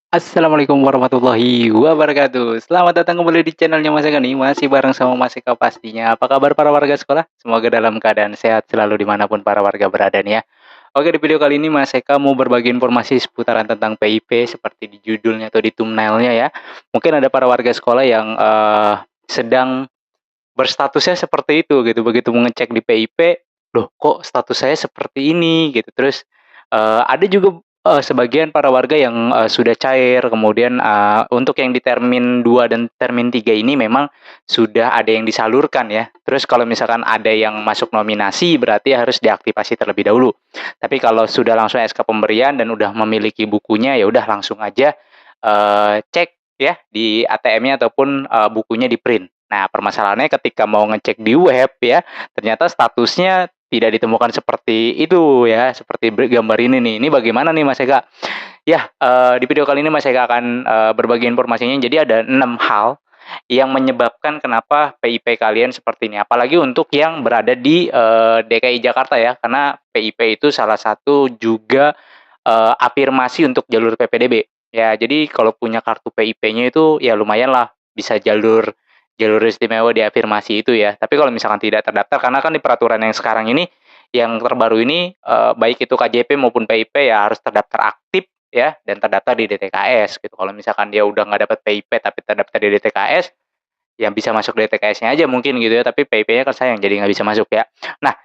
Assalamualaikum warahmatullahi wabarakatuh. Selamat datang kembali di channelnya Mas Eka nih, masih bareng sama Mas Eka pastinya. Apa kabar para warga sekolah? Semoga dalam keadaan sehat selalu dimanapun para warga berada nih ya. Oke, di video kali ini Mas Eka mau berbagi informasi seputaran tentang PIP seperti di judulnya atau di thumbnail-nya ya. Mungkin ada para warga sekolah yang sedang berstatusnya seperti itu gitu. Begitu mengecek di PIP, loh kok status saya seperti ini gitu. Terus ada juga sebagian para warga yang sudah cair, kemudian untuk yang di termin 2 dan termin 3 ini memang sudah ada yang disalurkan ya. Terus kalau misalkan ada yang masuk nominasi berarti harus diaktifasi terlebih dahulu. Tapi kalau sudah langsung SK pemberian dan udah memiliki bukunya ya udah langsung aja cek ya di ATM-nya ataupun bukunya di-print. Nah, permasalahannya ketika mau ngecek di web ya, ternyata statusnya tidak ditemukan seperti itu ya, seperti gambar ini nih. Ini bagaimana nih Mas Eka? Ya, di video kali ini Mas Eka akan berbagi informasinya. Jadi ada 6 hal yang menyebabkan kenapa PIP kalian seperti ini. Apalagi untuk yang berada di DKI Jakarta ya, karena PIP itu salah satu juga afirmasi untuk jalur PPDB. Ya, jadi kalau punya kartu PIP-nya itu ya lumayan lah bisa jalur jalur istimewa di afirmasi itu ya. Tapi kalau misalkan tidak terdaftar karena kan di peraturan yang sekarang ini yang terbaru ini baik itu KJP maupun PIP ya harus terdaftar aktif ya dan terdaftar di DTKS gitu. Kalau misalkan dia udah nggak dapat PIP tapi terdaftar di DTKS, yang bisa masuk DTKS-nya aja mungkin gitu ya, tapi PIP-nya kan sayang jadi nggak bisa masuk ya. Nah,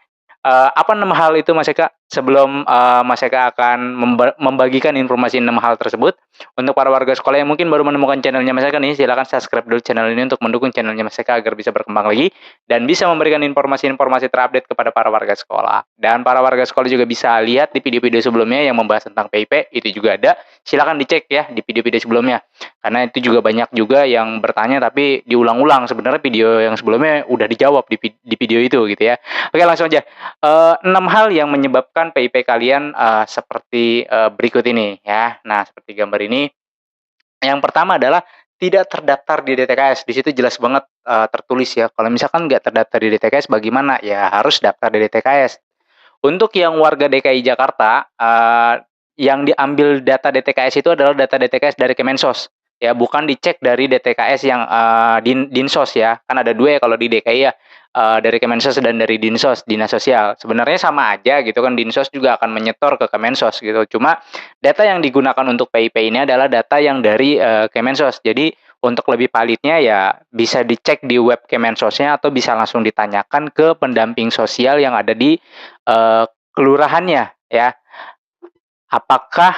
apa 6 hal itu Mas Eka? Sebelum, Mas Eka akan membagikan informasi 6 hal tersebut, untuk para warga sekolah yang mungkin baru menemukan channelnya Mas Eka nih, silakan subscribe dulu channel ini untuk mendukung channelnya Mas Eka agar bisa berkembang lagi, dan bisa memberikan informasi-informasi terupdate kepada para warga sekolah. Dan para warga sekolah juga bisa lihat di video-video sebelumnya yang membahas tentang PIP, itu juga ada, silakan dicek ya di video-video sebelumnya. Karena itu juga banyak juga yang bertanya tapi diulang-ulang, sebenarnya video yang sebelumnya udah dijawab di video itu gitu ya. Oke langsung aja. 6 hal yang menyebabkan PIP kalian seperti berikut ini ya. Nah, seperti gambar ini, yang pertama adalah tidak terdaftar di DTKS. Di situ jelas banget tertulis ya, kalau misalkan nggak terdaftar di DTKS bagaimana? Ya harus daftar di DTKS. Untuk yang warga DKI Jakarta, yang diambil data DTKS itu adalah data DTKS dari Kemensos, ya bukan dicek dari DTKS yang Dinsos ya. Kan ada 2 ya kalau di DKI ya, dari Kemensos dan dari Dinsos, Dinas Sosial. Sebenarnya sama aja gitu kan, Dinsos juga akan menyetor ke Kemensos gitu. Cuma data yang digunakan untuk PIP ini adalah data yang dari Kemensos. Jadi untuk lebih validnya ya bisa dicek di web Kemensosnya atau bisa langsung ditanyakan ke pendamping sosial yang ada di kelurahannya ya, apakah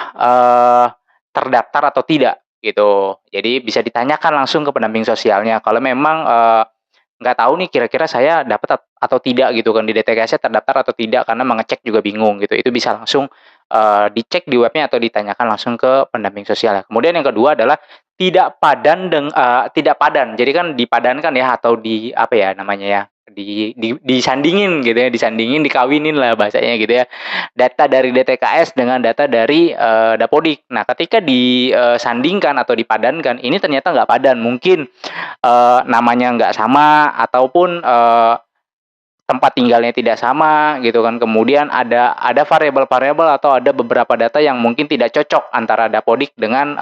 terdaftar atau tidak gitu. Jadi bisa ditanyakan langsung ke pendamping sosialnya kalau memang nggak tahu nih kira-kira saya dapat atau tidak gitu kan, di DTKS-nya terdaftar atau tidak karena mengecek juga bingung gitu. Itu bisa langsung dicek di webnya atau ditanyakan langsung ke pendamping sosial ya. Kemudian yang kedua adalah tidak padan. Jadi kan dipadankan ya atau di apa ya namanya ya, disandingin gitu ya, disandingin, dikawinin lah bahasanya gitu ya. Data dari DTKS dengan data dari Dapodik. Nah, ketika disandingkan atau dipadankan, ini ternyata nggak padan. Mungkin namanya nggak sama ataupun tempat tinggalnya tidak sama gitu kan. Kemudian ada variabel-variabel atau ada beberapa data yang mungkin tidak cocok antara Dapodik dengan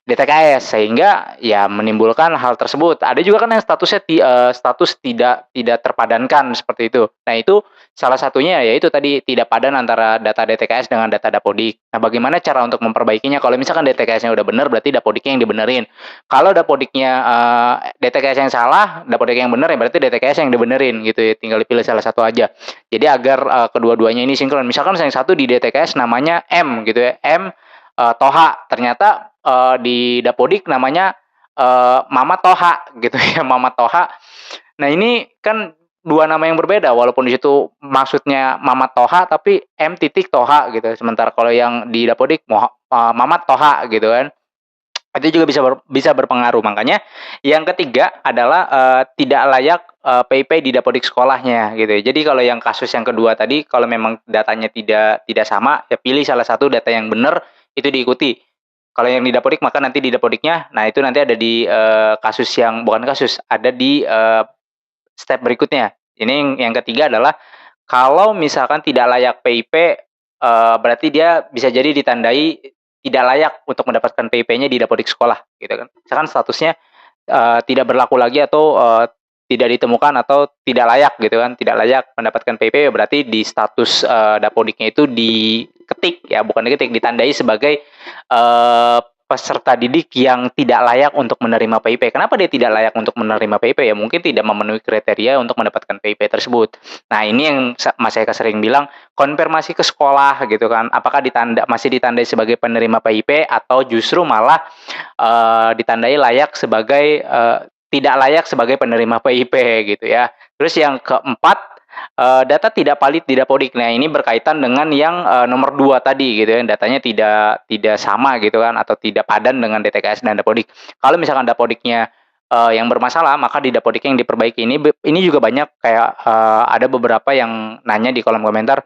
DTKS sehingga ya menimbulkan hal tersebut. Ada juga kan yang statusnya status tidak terpadankan seperti itu. Nah, itu salah satunya yaitu tadi tidak padan antara data DTKS dengan data Dapodik. Nah, bagaimana cara untuk memperbaikinya? Kalau misalkan DTKS-nya udah benar berarti Dapodiknya yang dibenerin. Kalau Dapodiknya DTKS yang salah, Dapodik yang benar ya berarti DTKS yang dibenerin gitu ya. Tinggal dipilih salah satu aja. Jadi agar kedua-duanya ini sinkron. Misalkan yang satu di DTKS namanya M gitu ya. M Toha, ternyata di Dapodik namanya Mama Toha gitu ya, Mama Toha. Nah, ini kan 2 nama yang berbeda walaupun di situ maksudnya Mama Toha tapi M titik Toha gitu. Sementara kalau yang di Dapodik Mamat Toha gitu kan. Itu juga bisa berpengaruh. Makanya yang ketiga adalah tidak layak PIP di Dapodik sekolahnya gitu ya. Jadi kalau yang kasus yang kedua tadi kalau memang datanya tidak sama ya pilih salah satu data yang benar itu diikuti. Kalau yang di Dapodik maka nanti di Dapodiknya, nah itu nanti ada di kasus yang bukan kasus, ada di step berikutnya. Ini yang ketiga adalah kalau misalkan tidak layak PIP berarti dia bisa jadi ditandai tidak layak untuk mendapatkan PIP-nya di Dapodik sekolah, gitu kan. Misalkan statusnya, tidak berlaku lagi atau, tidak ditemukan atau tidak layak gitu kan, tidak layak mendapatkan PIP berarti di status, Dapodiknya itu diketik ya, bukan diketik, ditandai sebagai, peserta didik yang tidak layak untuk menerima PIP. Kenapa dia tidak layak untuk menerima PIP? Ya mungkin tidak memenuhi kriteria untuk mendapatkan PIP tersebut. Nah ini yang Mas Eka sering bilang, konfirmasi ke sekolah gitu kan, apakah masih ditandai sebagai penerima PIP atau justru malah, ditandai layak sebagai, tidak layak sebagai penerima PIP gitu ya. Terus yang keempat, data tidak valid di Dapodik. Nah, ini berkaitan dengan yang, nomor 2 tadi gitu ya, datanya tidak sama gitu kan atau tidak padan dengan DTKS dan Dapodik. Kalau misalkan Dapodiknya, yang bermasalah, maka di Dapodik yang diperbaiki. Ini juga banyak kayak, ada beberapa yang nanya di kolom komentar,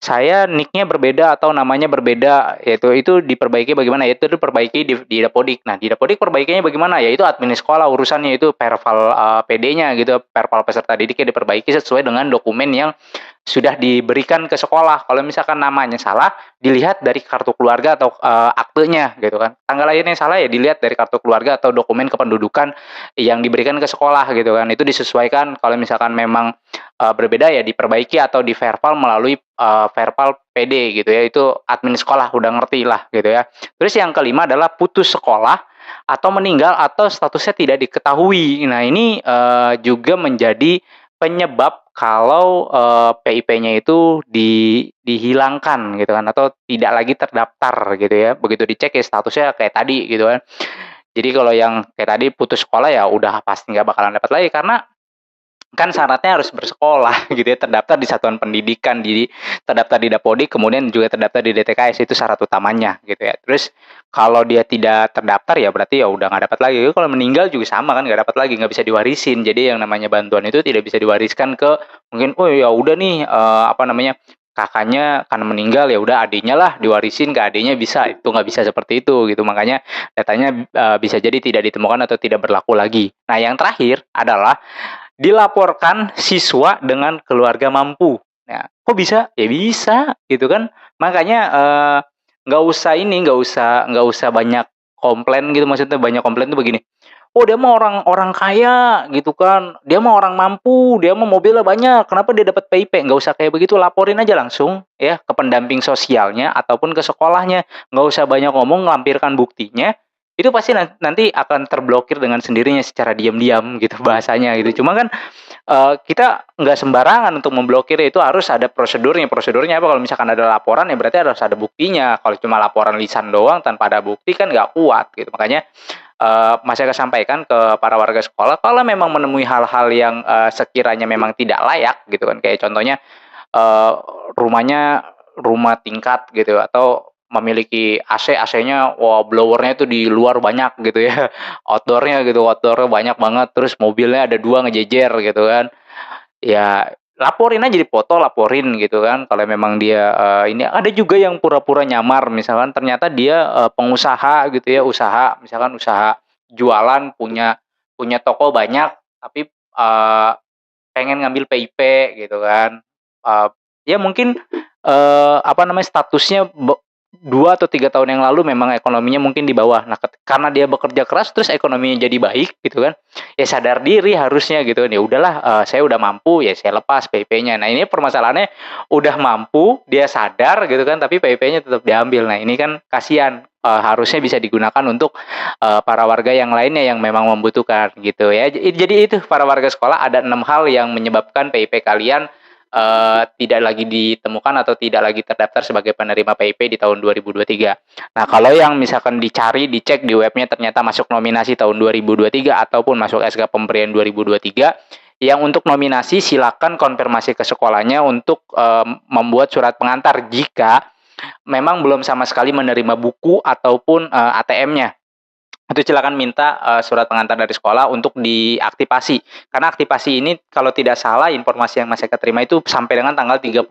saya nick-nya berbeda atau namanya berbeda, itu diperbaiki bagaimana? Itu diperbaiki di Dapodik. Nah, di Dapodik perbaikinya bagaimana? Ya itu admin sekolah urusannya, itu perval, PD-nya gitu, perval peserta didiknya diperbaiki sesuai dengan dokumen yang sudah diberikan ke sekolah. Kalau misalkan namanya salah, dilihat dari kartu keluarga atau, aktenya gitu kan. Tanggal lahirnya salah ya dilihat dari kartu keluarga atau dokumen kependudukan yang diberikan ke sekolah gitu kan. Itu disesuaikan, kalau misalkan memang, berbeda ya diperbaiki atau diverval melalui, verval PD gitu ya, itu admin sekolah udah ngerti lah gitu ya. Terus yang kelima adalah putus sekolah atau meninggal atau statusnya tidak diketahui. Nah ini, juga menjadi penyebab kalau, PIP-nya itu dihilangkan gitu kan atau tidak lagi terdaftar gitu ya. Begitu dicek ya statusnya kayak tadi gitu kan. Jadi kalau yang kayak tadi putus sekolah ya udah pasti nggak bakalan dapat lagi karena kan syaratnya harus bersekolah gitu ya, terdaftar di satuan pendidikan, terdaftar di Dapodik, kemudian juga terdaftar di DTKS, itu syarat utamanya gitu ya. Terus kalau dia tidak terdaftar ya berarti ya udah nggak dapat lagi. Kalau meninggal juga sama kan nggak dapat lagi, nggak bisa diwarisin. Jadi yang namanya bantuan itu tidak bisa diwariskan ke mungkin, oh ya udah nih, apa namanya, kakaknya karena meninggal ya udah adiknya lah diwarisin ke adiknya bisa, itu nggak bisa seperti itu gitu. Makanya datanya, bisa jadi tidak ditemukan atau tidak berlaku lagi. Nah yang terakhir adalah dilaporkan siswa dengan keluarga mampu. Nah, kok bisa? Ya bisa, gitu kan. Makanya, nggak usah banyak komplain gitu, maksudnya banyak komplain tuh begini, "Oh, dia mah orang orang kaya," gitu kan, "dia mah orang mampu, dia mah mobilnya banyak, kenapa dia dapat PIP?" Nggak usah kayak begitu, laporin aja langsung ya ke pendamping sosialnya ataupun ke sekolahnya. Nggak usah banyak ngomong, lampirkan buktinya, itu pasti nanti akan terblokir dengan sendirinya secara diam-diam gitu bahasanya gitu. Cuma kan, kita nggak sembarangan untuk memblokir, itu harus ada prosedurnya. Prosedurnya apa, kalau misalkan ada laporan ya berarti harus ada buktinya. Kalau cuma laporan lisan doang tanpa ada bukti kan nggak kuat gitu. Makanya, Mas Eka sampaikan ke para warga sekolah, kalau memang menemui hal-hal yang, sekiranya memang tidak layak gitu kan, kayak contohnya, eee, rumahnya rumah tingkat gitu atau memiliki AC, AC-nya wah blower-nya itu di luar banyak gitu ya, outdoor-nya banyak banget, terus mobilnya ada 2 ngejejer gitu kan. Ya laporin aja dipoto, laporin gitu kan kalau memang dia, ini ada juga yang pura-pura nyamar misalkan ternyata dia, pengusaha gitu ya, misalkan usaha jualan, punya punya toko banyak tapi, pengen ngambil PIP gitu kan, eee, ya mungkin, apa namanya, statusnya 2 atau 3 tahun yang lalu memang ekonominya mungkin di bawah. Nah, karena dia bekerja keras terus ekonominya jadi baik gitu kan, ya sadar diri harusnya gitu kan, ya udahlah, saya udah mampu ya saya lepas PIP-nya. Nah, ini permasalahannya udah mampu, dia sadar gitu kan, tapi PIP-nya tetap diambil. Nah, ini kan kasihan, harusnya bisa digunakan untuk, para warga yang lainnya yang memang membutuhkan gitu ya. Jadi itu para warga sekolah ada 6 hal yang menyebabkan PIP kalian, tidak lagi ditemukan atau tidak lagi terdaftar sebagai penerima PIP di tahun 2023. Nah, kalau yang misalkan dicari, dicek di webnya ternyata masuk nominasi tahun 2023 ataupun masuk SK pemberian 2023, yang untuk nominasi silakan konfirmasi ke sekolahnya untuk, membuat surat pengantar jika memang belum sama sekali menerima buku ataupun, ATM-nya. Itu silakan minta, surat pengantar dari sekolah untuk diaktifasi. Karena aktifasi ini kalau tidak salah informasi yang Mas Eka terima itu sampai dengan tanggal 31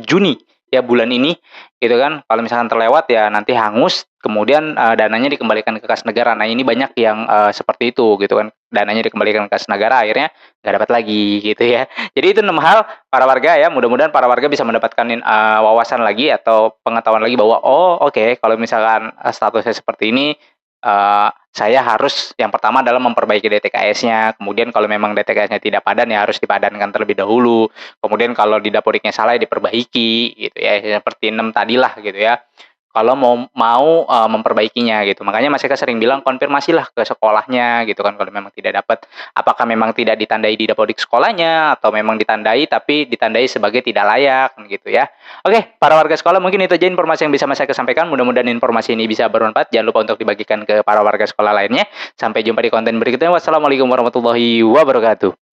Juni, ya bulan ini, gitu kan. Kalau misalkan terlewat ya nanti hangus, kemudian, dananya dikembalikan ke kas negara. Nah ini banyak yang, seperti itu gitu kan. dananya dikembalikan ke kas negara, akhirnya nggak dapat lagi gitu ya. Jadi itu 6 hal para warga ya, mudah-mudahan para warga bisa mendapatkan wawasan lagi atau pengetahuan lagi bahwa, oh oke kalau misalkan statusnya seperti ini, saya harus yang pertama adalah memperbaiki DTKS-nya, kemudian kalau memang DTKS-nya tidak padan ya harus dipadankan terlebih dahulu, kemudian kalau di dapuriknya salah ya diperbaiki gitu ya, seperti 6 tadilah gitu ya. Kalau mau memperbaikinya gitu. Makanya Mas Eka sering bilang konfirmasilah ke sekolahnya gitu kan kalau memang tidak dapat, apakah memang tidak ditandai di dapodik sekolahnya atau memang ditandai tapi ditandai sebagai tidak layak kan gitu ya. Oke, para warga sekolah mungkin itu aja informasi yang bisa Mas Eka sampaikan. Mudah-mudahan informasi ini bisa bermanfaat. Jangan lupa untuk dibagikan ke para warga sekolah lainnya. Sampai jumpa di konten berikutnya. Wassalamualaikum warahmatullahi wabarakatuh.